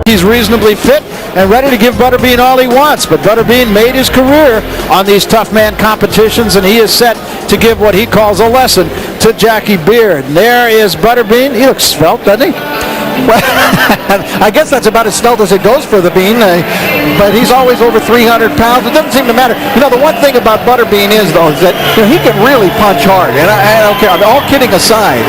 He's reasonably fit and ready to give Butterbean all he wants, but Butterbean made his career on these tough man competitions, and he is set to give what he calls a lesson to Jackie Beard. And there is Butterbean. He looks svelte, doesn't he? Well, I guess that's about as svelte as it goes for the Bean, but he's always over 300 pounds. It doesn't seem to matter. You know, the one thing about Butterbean is, though, is that he can really punch hard. And I don't care. I mean, all kidding aside,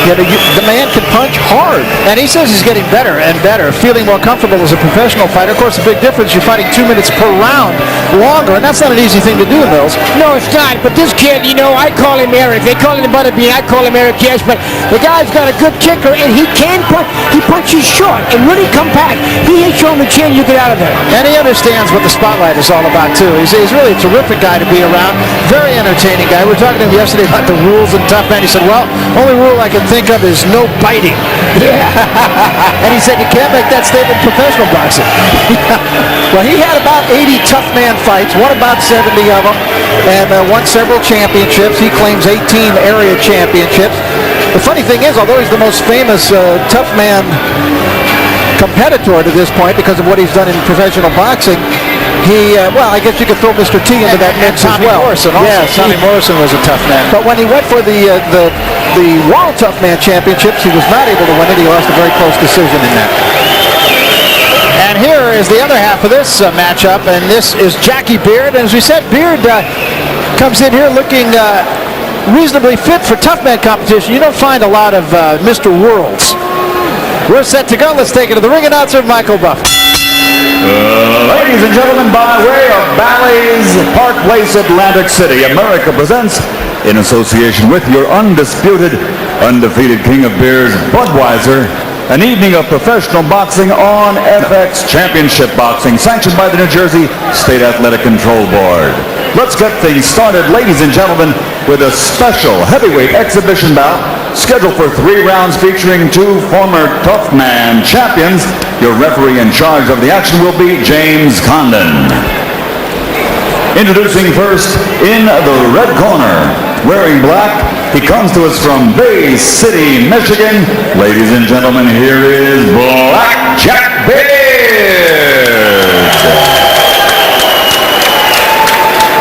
the man can punch hard. And he says he's getting better and better, feeling more comfortable as a professional fighter. Of course, the big difference, you're fighting 2 minutes per round longer, and that's not an easy thing to do, Mills. No, it's not. But this kid, you know, I call him Eric. They call him Butterbean. I call him Eric Esch. But the guy's got a good kicker, and he can punch. He punches short and really compact. He hits you on the chin, you get out of there. And he understands what the spotlight is all about, too. He's really a terrific guy to be around. Very entertaining guy. We were talking to him yesterday about the rules in Tough Man. He said, well, only rule I can think of is no biting. Yeah. And he said you can't make that statement in professional boxing. Well, he had about 80 Tough Man fights, won about 70 of them, and won several championships. He claims 18 area championships. The funny thing is, although he's the most famous Tough Man competitor to this point because of what he's done in professional boxing, well, I guess you could throw Mr. T into that mix as well. Morrison also. Yes, Tommy Morrison was a tough man. But when he went for the World Tough Man Championships, he was not able to win it. He lost a very close decision in that. And here is the other half of this matchup, and this is Jackie Beard. And as we said, Beard comes in here looking reasonably fit for tough man competition. You don't find a lot of Mr. Worlds. We're set to go. Let's take it to the ring announcer, Michael Buff. Ladies and gentlemen, by way of Bally's Park Place, Atlantic City, America presents, in association with your undisputed, undefeated king of beers, Budweiser, an evening of professional boxing on FX Championship Boxing, sanctioned by the New Jersey State Athletic Control Board. Let's get things started, ladies and gentlemen, with a special heavyweight exhibition bout scheduled for 3 rounds featuring 2 former Tough Man champions. Your referee in charge of the action will be James Condon. Introducing first in the red corner, wearing black, he comes to us from Bay City, Michigan. Ladies and gentlemen, here is Black Jack Beard.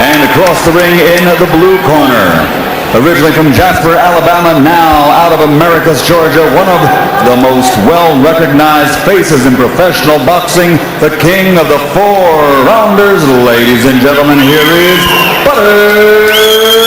And across the ring in the blue corner, originally from Jasper, Alabama, now out of Americus, Georgia, one of the most well-recognized faces in professional boxing, the king of the 4-rounders. Ladies and gentlemen, here is Butterbean.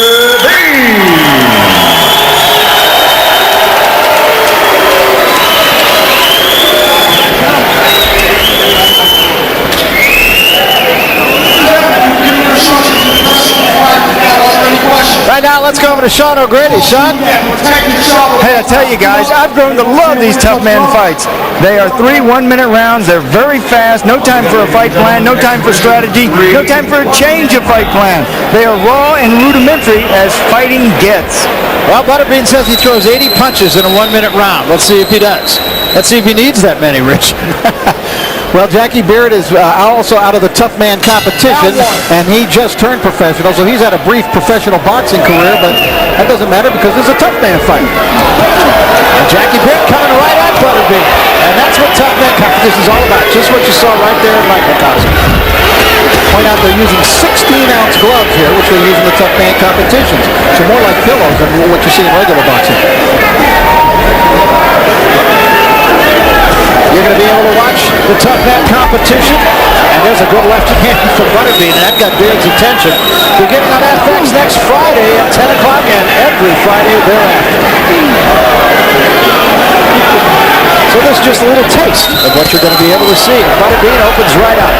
Right now, let's go over to Sean O'Grady. Sean? Hey, I tell you guys, I've grown to love these tough man fights. They are 3 one-minute rounds. They're very fast. No time for a fight plan. No time for strategy. No time for a change of fight plan. They are raw and rudimentary as fighting gets. Well, Butterbean says he throws 80 punches in a 1-minute round. Let's see if he does. Let's see if he needs that many, Rich. Well, Jackie Beard is also out of the Tough Man competition, and he just turned professional, so he's had a brief professional boxing career, but that doesn't matter because it's a Tough Man fight. And Jackie Beard coming right at Butterbean, and that's what Tough Man competition is all about, just what you saw right there in microcosm. Point out they're using 16-ounce gloves here, which they use in the Tough Man competitions, so more like pillows than what you see in regular boxing. You're going to be able to watch the Tough Man competition. And there's a good left hand for Butterbean. That got Beard's attention. Beginning on FX next Friday at 10 o'clock and every Friday thereafter. So this is just a little taste of what you're going to be able to see. Butterbean opens right up.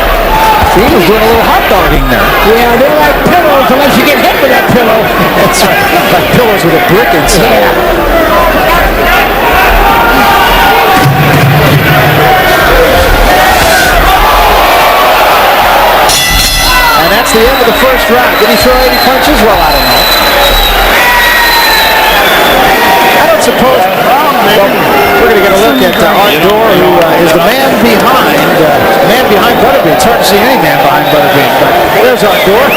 He was doing a little hot dogging there. Yeah, they're like pillows unless you get hit with that pillow. That's right. Like pillows with a brick inside. Yeah. And that's the end of the first round. Did he throw 80 punches? Well, I don't know. I don't suppose. Well, we're going to get a look at Art Dorr, who is the man behind Butterbean. It's hard to see any man behind Butterbean, but there's Art Dorr.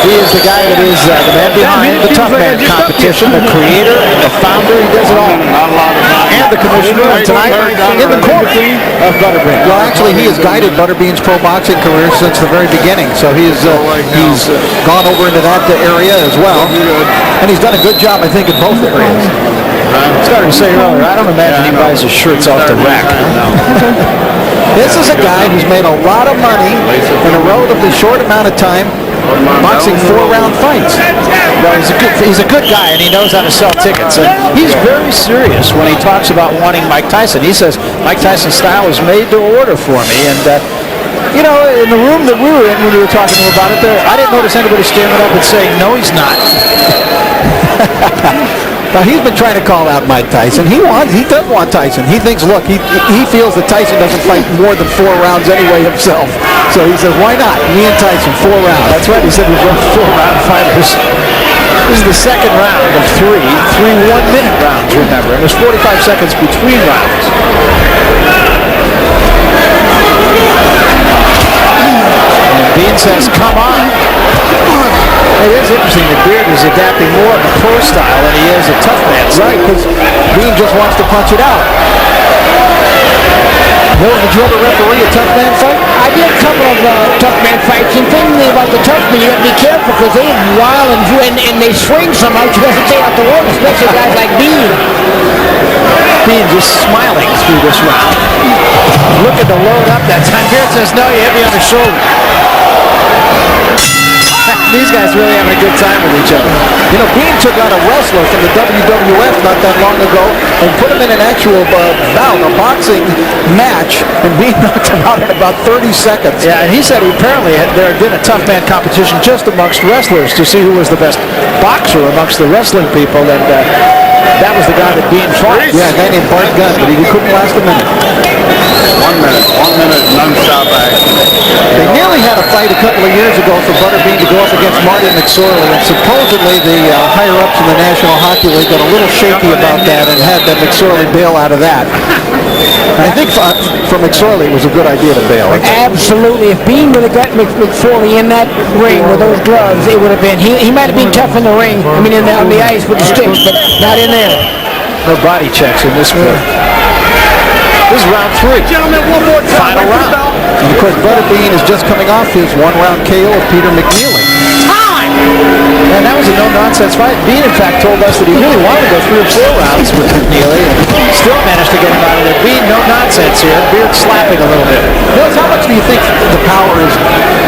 He is is the guy that is the man behind the Tough Man competition, the creator, the founder. He does it all. And the commissioner. And tonight, in the court of Butterbean. Well, actually, he has guided Butterbean's pro boxing career since the very beginning. So he's gone over into that area as well. And he's done a good job, I think, in both areas. I started to say earlier, I don't imagine he buys his shirts off the rack. This is a guy who's made a lot of money in a relatively short amount of time boxing 4-round fights. Well, he's a good guy, and he knows how to sell tickets. And he's very serious when he talks about wanting Mike Tyson. He says, Mike Tyson's style is made to order for me. And, you know, in the room that we were in when we were talking to him about it, I didn't notice anybody standing up and saying, no, he's not. Now, he's been trying to call out Mike Tyson. He does want Tyson. He thinks, look, he feels that Tyson doesn't fight more than 4 rounds anyway himself. So he says, why not? Me and Tyson, 4 rounds. That's right. He said we're both 4-round fighters. This is the second round of three 1-minute rounds, remember. And there's 45 seconds between rounds. And Bean says, come on. It is interesting that Beard is adapting more of a pro style than he is a tough man. Right, because Bean just wants to punch it out. Bill, did you ever referee a tough man fight? I did a couple of tough man fights. And the thing about the tough man, you got to be careful because they wild and they swing so much you got to stay out the way, especially guys like Bean. Bean just smiling through this round. Looking to load up that time. Beard says, no, you hit me on the shoulder. These guys really having a good time with each other. You know, Bean took out a wrestler from the WWF not that long ago and put him in an actual bout, a boxing match, and Bean knocked him out in about 30 seconds. Yeah, and he said apparently there had been a tough man competition just amongst wrestlers to see who was the best boxer amongst the wrestling people, and that was the guy that Bean fought. Yeah, a guy named Bart Gunn, but he couldn't last a minute. 1 minute, non-stop action. They nearly had a fight a couple of years ago for Butterbean to go up against Marty McSorley, and supposedly the higher-ups in the National Hockey League got a little shaky about that and had McSorley bail out of that. I think for McSorley it was a good idea to bail. Absolutely. If Bean would have got McForley in that ring with those gloves, it would have been. He might have been tough in the ring. I mean, on the ice with the sticks, but not in there. No body checks in this one. This is round 3. Gentlemen, one more time. Final round. And of course, Butterbean is just coming off his 1-round KO of Peter McNeely. Time! And that was a no-nonsense fight. Bean, in fact, told us that he really wanted to go 3 or 4 rounds with McNeely and still managed to get him out of there. Bean, no nonsense here. Beard slapping a little bit. Mills, how much do you think the power is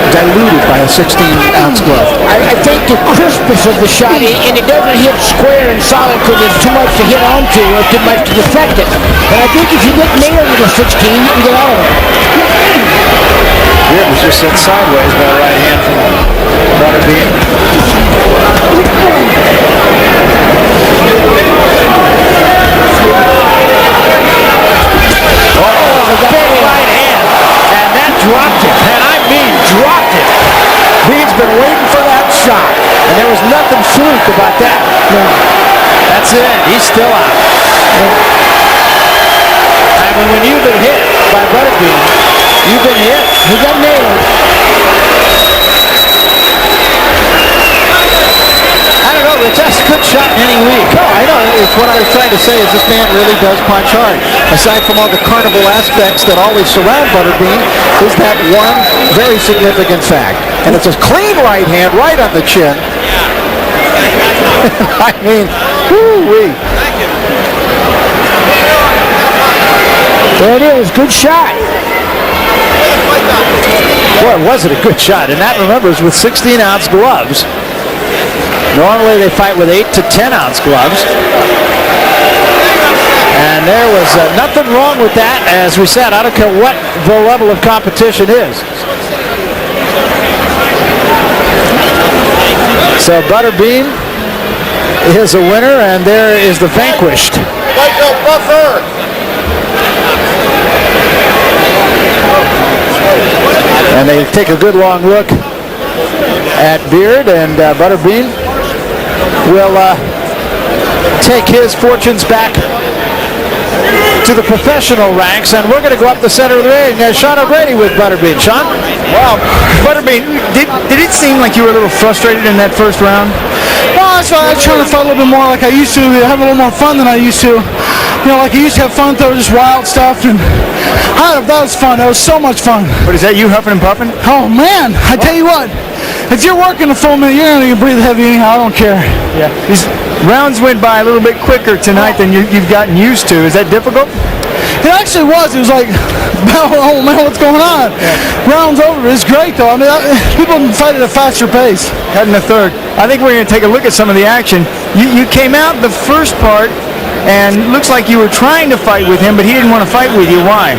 diluted by a 16-ounce glove? I think the crispness of the shot, and it doesn't hit square and solid because there's too much to hit onto or too much to deflect it. And I think if you get nailed with a 16, you can get out of it. Beard was just sent sideways by a right hand from Butterbean. Big right hand, and that dropped him, and I mean dropped him. Bean's been waiting for that shot, and there was nothing fluke about that. That's it, he's still out. I mean, when you've been hit by Butterbean, you've been hit. He got nailed. I don't know, Rich, that's a good shot in any league. No, I know. It's what I was trying to say is this man really does punch hard. Aside from all the carnival aspects that always surround Butterbean, is that one very significant fact. And it's a clean right hand right on the chin. I mean, whoo-wee. There it is. Good shot. Boy, was it a good shot. And that, remember, is with 16-ounce gloves. Normally they fight with 8 to 10-ounce gloves. And there was nothing wrong with that. As we said, I don't care what the level of competition is. So Butterbean is a winner, and there is the vanquished. And they take a good long look at Beard, and Butterbean will take his fortunes back to the professional ranks, and we're going to go up the center of the ring. Sean O'Grady with Butterbean. Sean? Wow. Butterbean, did it seem like you were a little frustrated in that first round? Well, that's why I was trying to fight a little bit more like I used to, have a little more fun than I used to. You know, like I used to have fun, throw just wild stuff, and that was fun. That was so much fun. But is that you huffing and puffing? Oh man, I tell you what, if you're working a full minute, you're gonna breathe heavy anyhow. I don't care. Yeah. These rounds went by a little bit quicker tonight than you've gotten used to. Is that difficult? It actually was. It was like, oh man, what's going on? Round's over. It's great though. I mean, people fight at a faster pace. Cut in the third. I think we're going to take a look at some of the action. You came out the first part, and looks like you were trying to fight with him, but he didn't want to fight with you. Why?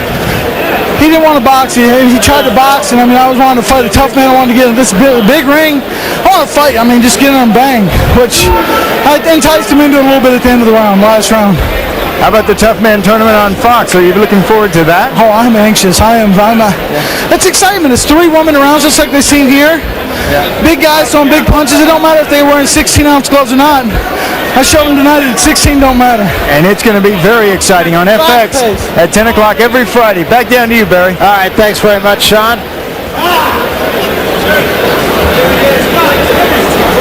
He didn't want to box. He tried to box, and I mean, I was wanting to fight a tough man. I wanted to get in this big ring. I want to fight. I mean, just get in and bang, which I enticed him into a little bit at the end of the round, last round. How about the Tough Man tournament on Fox? Are you looking forward to that? Oh, I'm anxious. It's excitement. It's 3 1-minute rounds, just like they've seen here. Yeah. Big guys throwing big punches. It don't matter if they're wearing 16-ounce gloves or not. I showed them tonight that 16 don't matter. And it's going to be very exciting on FX at 10 o'clock every Friday. Back down to you, Barry. All right, thanks very much, Sean.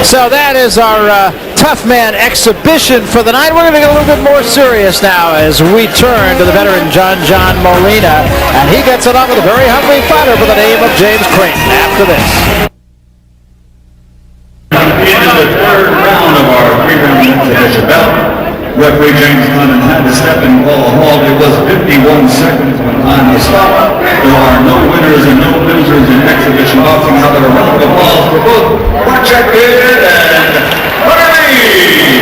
So that is our Tough Man exhibition for the night. We're going to get a little bit more serious now as we turn to the veteran John Molina, and he gets it on with a very hungry fighter by the name of James Creighton after this. Into the third round of our three-round exhibition bout. Referee James Creighton had to step in and call a halt. It was 51 seconds when time was stopped. There are no winners and no losers in exhibition boxing. How about a round of applause for both Jack Beard and Butterbean!